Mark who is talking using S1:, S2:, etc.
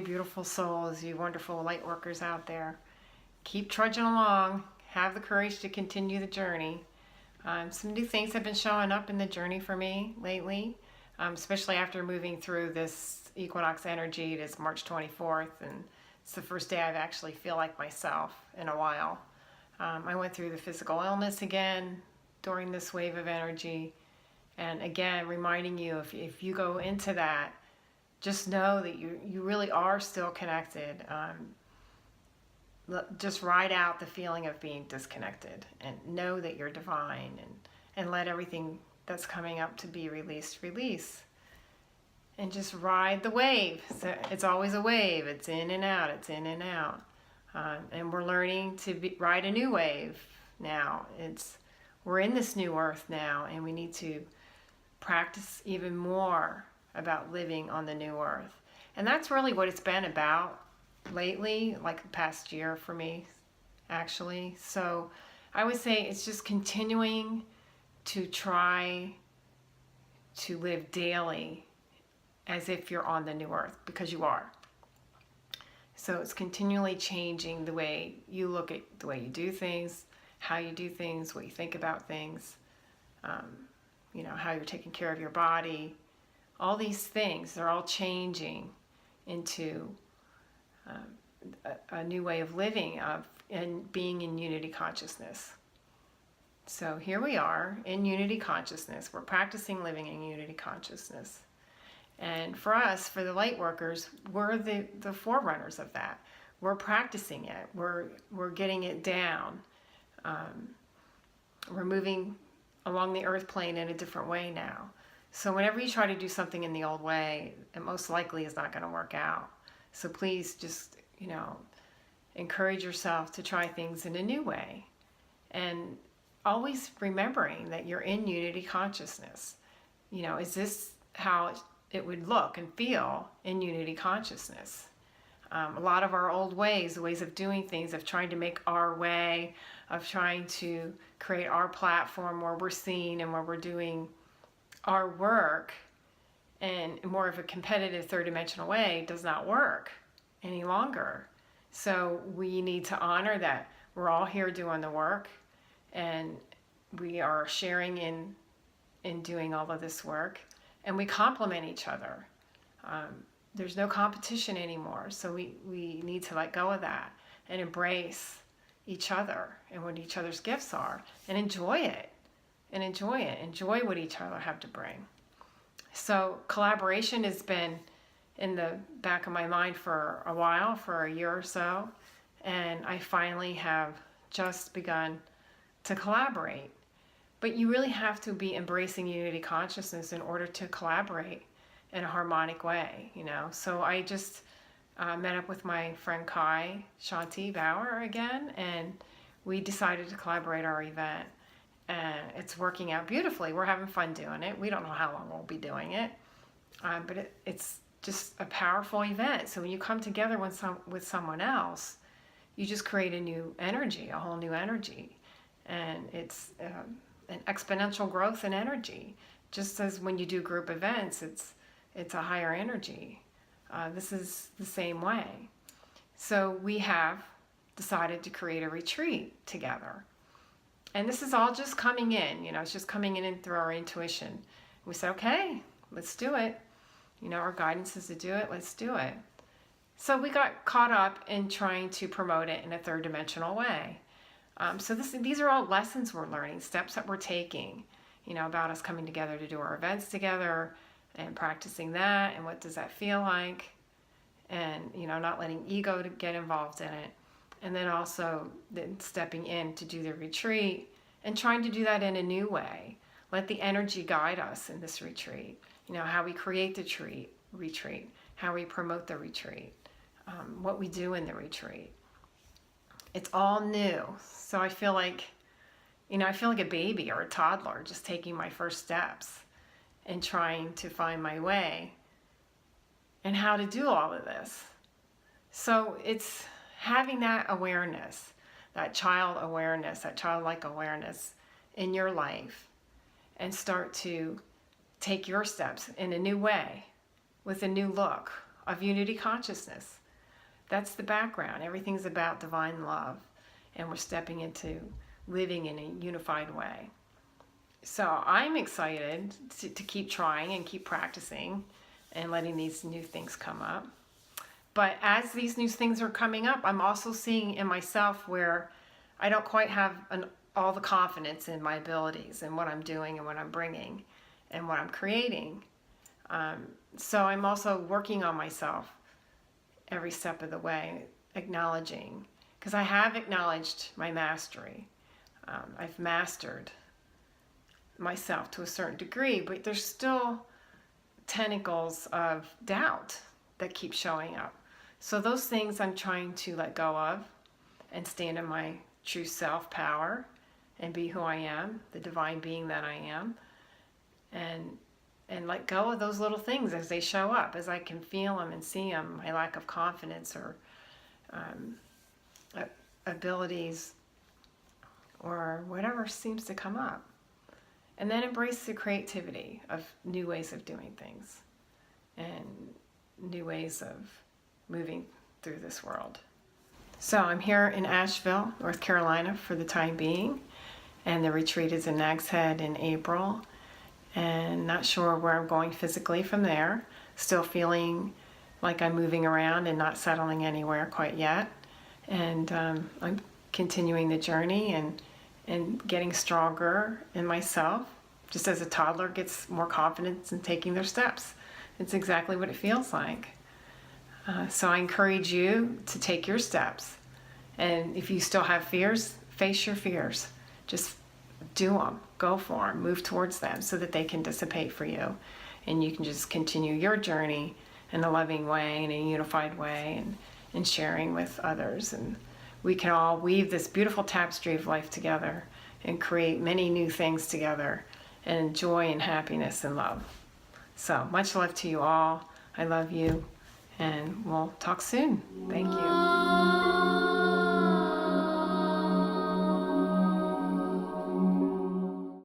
S1: you beautiful souls, you wonderful light workers out there. Keep trudging along. Have the courage to continue the journey. Some new things have been showing up in the journey for me lately, especially after moving through this equinox energy. It is March 24th, and it's the first day I've actually feel like myself in a while. I went through the physical illness again during this wave of energy, and again, reminding you, if you go into that, just know that you really are still connected. Just ride out the feeling of being disconnected and know that you're divine, and let everything that's coming up to be released, release. And just ride the wave. So it's always a wave. It's in and out. It's in and out. And we're learning to ride a new wave now. We're in this new earth now, and we need to practice even more about living on the new earth. And that's really what it's been about lately, like the past year for me, actually. So I would say it's just continuing to try to live daily as if you're on the new earth, because you are. So it's continually changing the way you look at the way you do things, how you do things, what you think about things, how you're taking care of your body. All these things, they're all changing into a new way of living and being in unity consciousness. So here we are in unity consciousness. We're practicing living in unity consciousness. And for us, for the light workers, we're the forerunners of that. We're practicing it. We're getting it down. We're moving along the earth plane in a different way now. So whenever you try to do something in the old way, it most likely is not going to work out. So please just, encourage yourself to try things in a new way. And always remembering that you're in unity consciousness. Is this how it would look and feel in unity consciousness? A lot of our old ways, the ways of doing things, of trying to make our way, of trying to create our platform where we're seen and where we're doing our work in more of a competitive third-dimensional way, does not work any longer. So we need to honor that we're all here doing the work, and we are sharing in doing all of this work, and we complement each other. There's no competition anymore, so we need to let go of that and embrace each other and what each other's gifts are, and enjoy it. Enjoy what each other have to bring. So collaboration has been in the back of my mind for a while, for a year or so, and I finally have just begun to collaborate. But you really have to be embracing unity consciousness in order to collaborate in a harmonic way, So I just met up with my friend Kai Shanti Bauer again, and we decided to collaborate our event. And it's working out beautifully. We're having fun doing it. We don't know how long we'll be doing it, but it's just a powerful event. So when you come together with someone else, you just create a new energy, a whole new energy, and it's an exponential growth in energy. Just as when you do group events, it's a higher energy. This is the same way. So we have decided to create a retreat together. And this is all just coming in, it's just coming in through our intuition. We said, okay, let's do it. Our guidance is to do it, let's do it. So we got caught up in trying to promote it in a third-dimensional way. So these are all lessons we're learning, steps that we're taking, about us coming together to do our events together and practicing that, and what does that feel like, and, not letting ego to get involved in it. And then also stepping in to do the retreat and trying to do that in a new way. Let the energy guide us in this retreat. How we create the retreat, how we promote the retreat, what we do in the retreat. It's all new. So I feel like, a baby or a toddler just taking my first steps and trying to find my way and how to do all of this. So it's having that awareness, that child awareness, that childlike awareness in your life, and start to take your steps in a new way, with a new look, of unity consciousness. That's the background. Everything's about divine love, and we're stepping into living in a unified way. So I'm excited to keep trying and keep practicing and letting these new things come up. But as these new things are coming up, I'm also seeing in myself where I don't quite have all the confidence in my abilities and what I'm doing and what I'm bringing and what I'm creating. So I'm also working on myself every step of the way, acknowledging, because I have acknowledged my mastery. I've mastered myself to a certain degree, but there's still tentacles of doubt that keep showing up. So those things I'm trying to let go of and stand in my true self power and be who I am, the divine being that I am, and let go of those little things as they show up, as I can feel them and see them, my lack of confidence or abilities or whatever seems to come up. And then embrace the creativity of new ways of doing things and new ways of moving through this world. So I'm here in Asheville, North Carolina for the time being, and the retreat is in Nag's Head in April, and not sure where I'm going physically from there. Still feeling like I'm moving around and not settling anywhere quite yet. And I'm continuing the journey and getting stronger in myself, just as a toddler gets more confidence in taking their steps. It's exactly what it feels like. So I encourage you to take your steps. And if you still have fears, face your fears. Just do them, go for them, move towards them so that they can dissipate for you. And you can just continue your journey in a loving way, in a unified way, and sharing with others. And we can all weave this beautiful tapestry of life together and create many new things together, and joy and happiness and love. So much love to you all. I love you, and we'll talk soon. Thank you.